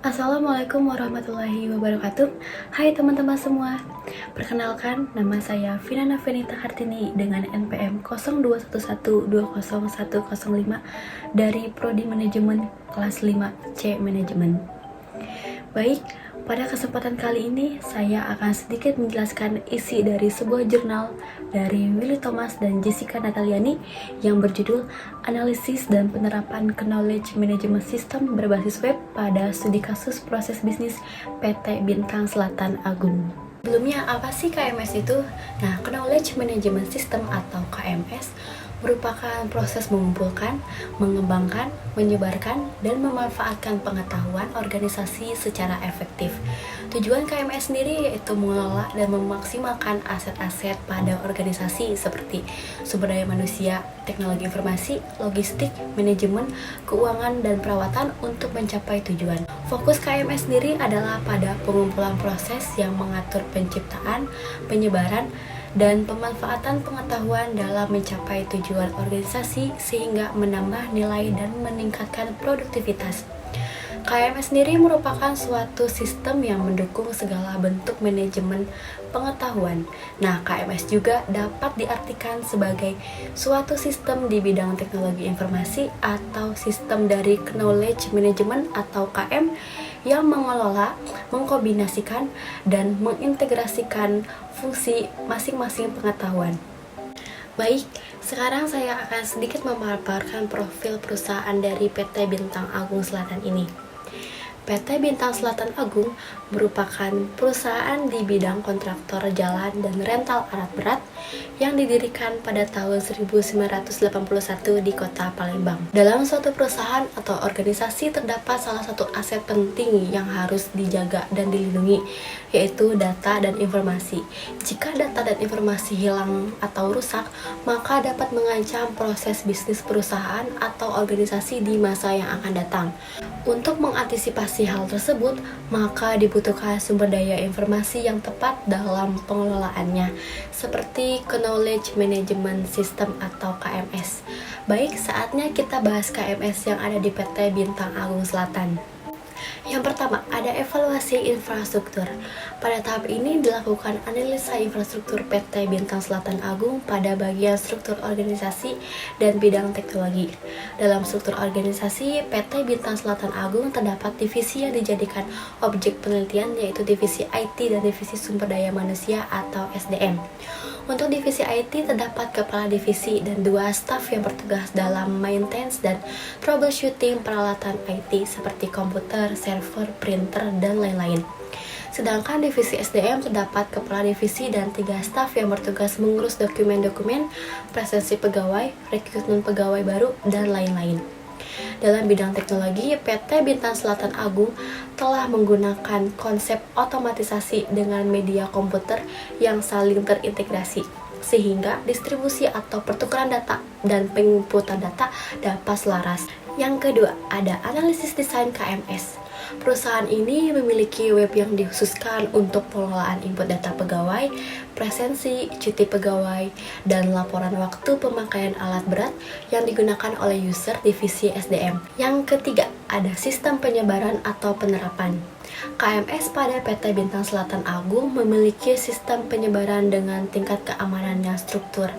Assalamualaikum warahmatullahi wabarakatuh. Hai teman-teman semua. Perkenalkan, nama saya Vinana Venita Hartini dengan NPM 0211201105 dari Prodi Manajemen kelas 5C Manajemen. Baik, pada kesempatan kali ini saya akan sedikit menjelaskan isi dari sebuah jurnal dari Willy Thomas dan Jessica Nataliani yang berjudul Analisis dan Penerapan Knowledge Management System berbasis web pada studi kasus proses bisnis PT Bintang Selatan Agung. Sebelumnya, apa sih KMS itu? Nah, Knowledge Management System atau KMS merupakan proses mengumpulkan, mengembangkan, menyebarkan, dan memanfaatkan pengetahuan organisasi secara efektif. Tujuan KMS sendiri yaitu mengelola dan memaksimalkan aset-aset pada organisasi seperti sumber daya manusia, teknologi informasi, logistik, manajemen, keuangan, dan perawatan untuk mencapai tujuan. Fokus KMS sendiri adalah pada pengumpulan proses yang mengatur penciptaan, penyebaran, dan pemanfaatan pengetahuan dalam mencapai tujuan organisasi sehingga menambah nilai dan meningkatkan produktivitas. KMS sendiri merupakan suatu sistem yang mendukung segala bentuk manajemen pengetahuan. Nah, KMS juga dapat diartikan sebagai suatu sistem di bidang teknologi informasi atau sistem dari Knowledge Management atau KM yang mengelola, mengkombinasikan, dan mengintegrasikan fungsi masing-masing pengetahuan. Baik, sekarang saya akan sedikit memaparkan profil perusahaan dari PT Bintang Agung Selatan ini. PT Bintang Selatan Agung merupakan perusahaan di bidang kontraktor jalan dan rental alat berat yang didirikan pada tahun 1981 di kota Palembang. Dalam suatu perusahaan atau organisasi terdapat salah satu aset penting yang harus dijaga dan dilindungi, yaitu data dan informasi. Jika data dan informasi hilang atau rusak, maka dapat mengancam proses bisnis perusahaan atau organisasi di masa yang akan datang. Untuk mengantisipasi hal tersebut, maka dibutuhkan sumber daya informasi yang tepat dalam pengelolaannya, seperti Knowledge Management System atau KMS. Baik, saatnya kita bahas KMS yang ada di PT Bintang Agung Selatan. Yang pertama, ada evaluasi infrastruktur. Pada tahap ini dilakukan analisa infrastruktur PT Bintang Selatan Agung pada bagian struktur organisasi dan bidang teknologi. Dalam struktur organisasi, PT Bintang Selatan Agung terdapat divisi yang dijadikan objek penelitian, yaitu divisi IT dan divisi sumber daya manusia atau SDM. Untuk divisi IT terdapat kepala divisi dan 2 staf yang bertugas dalam maintenance dan troubleshooting peralatan IT seperti komputer, server, printer, dan lain-lain. Sedangkan divisi SDM terdapat kepala divisi dan 3 staf yang bertugas mengurus dokumen-dokumen, presensi pegawai, rekrutmen pegawai baru, dan lain-lain. Dalam bidang teknologi, PT Bintang Selatan Agung telah menggunakan konsep otomatisasi dengan media komputer yang saling terintegrasi, sehingga distribusi atau pertukaran data dan penginputan data dapat selaras. Yang kedua, ada analisis desain KMS. Perusahaan ini memiliki web yang dikhususkan untuk pengelolaan input data pegawai, presensi, cuti pegawai, dan laporan waktu pemakaian alat berat yang digunakan oleh user divisi SDM. Yang ketiga, ada sistem penyebaran atau penerapan. KMS pada PT Bintang Selatan Agung memiliki sistem penyebaran dengan tingkat keamanan yang struktur,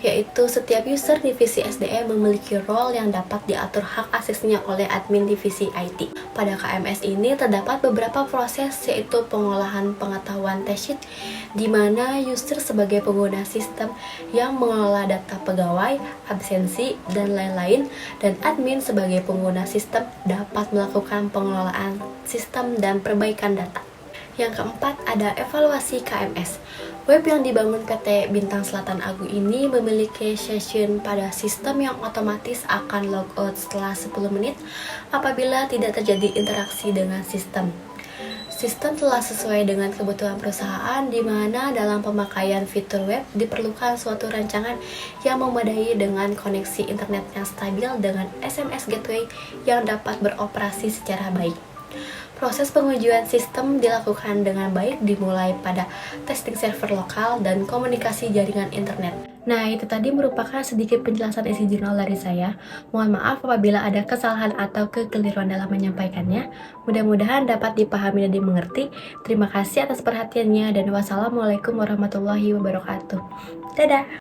yaitu setiap user divisi SDM memiliki role yang dapat diatur hak aksesnya oleh admin divisi IT. Pada KMS ini terdapat beberapa proses, yaitu pengolahan pengetahuan test sheet, di mana user sebagai pengguna sistem yang mengelola data pegawai, absensi, dan lain-lain, dan admin sebagai pengguna sistem dapat melakukan pengelolaan sistem dan perbaikan data. Yang keempat, ada evaluasi KMS. Web yang dibangun PT Bintang Selatan Agung ini memiliki session pada sistem yang otomatis akan logout setelah 10 menit apabila tidak terjadi interaksi dengan sistem. Sistem telah sesuai dengan kebutuhan perusahaan, di mana dalam pemakaian fitur web diperlukan suatu rancangan yang memadai dengan koneksi internet yang stabil dengan SMS gateway yang dapat beroperasi secara baik. Proses pengujian sistem dilakukan dengan baik, dimulai pada testing server lokal dan komunikasi jaringan internet. Nah, itu tadi merupakan sedikit penjelasan isi jurnal dari saya. Mohon maaf apabila ada kesalahan atau kekeliruan dalam menyampaikannya. Mudah-mudahan dapat dipahami dan dimengerti. Terima kasih atas perhatiannya dan wassalamualaikum warahmatullahi wabarakatuh. Dadah!